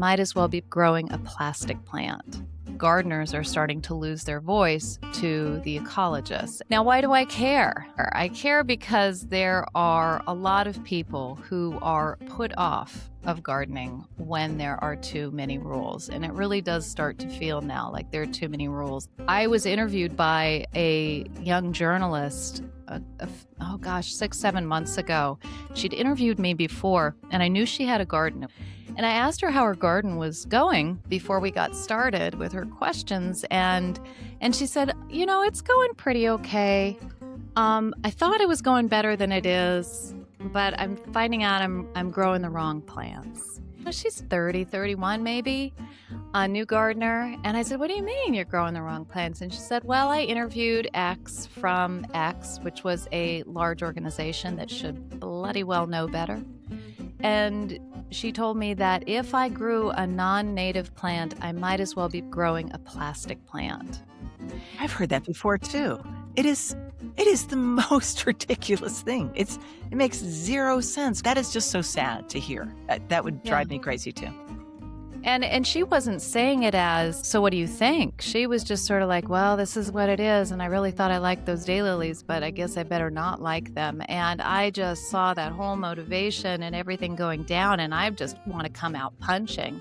might as well be growing a plastic plant. Gardeners are starting to lose their voice to the ecologists. Now, why do I care? I care because there are a lot of people who are put off of gardening when there are too many rules. And it really does start to feel now like there are too many rules. I was interviewed by a young journalist 6-7 months ago. She'd interviewed me before, and I knew she had a garden. And I asked her how her garden was going before we got started with her questions. And she said, it's going pretty okay. I thought it was going better than it is, but I'm finding out I'm growing the wrong plants. She's 30, 31 maybe, a new gardener. And I said, what do you mean you're growing the wrong plants? And she said, well, I interviewed X from X, which was a large organization that should bloody well know better. And she told me that if I grew a non-native plant, I might as well be growing a plastic plant. I've heard that before too. It is the most ridiculous thing. It makes zero sense. That is just so sad to hear. That would drive me crazy too. And she wasn't saying it as, so what do you think? She was just sort of like, well, this is what it is. And I really thought I liked those daylilies, but I guess I better not like them. And I just saw that whole motivation and everything going down, and I just want to come out punching.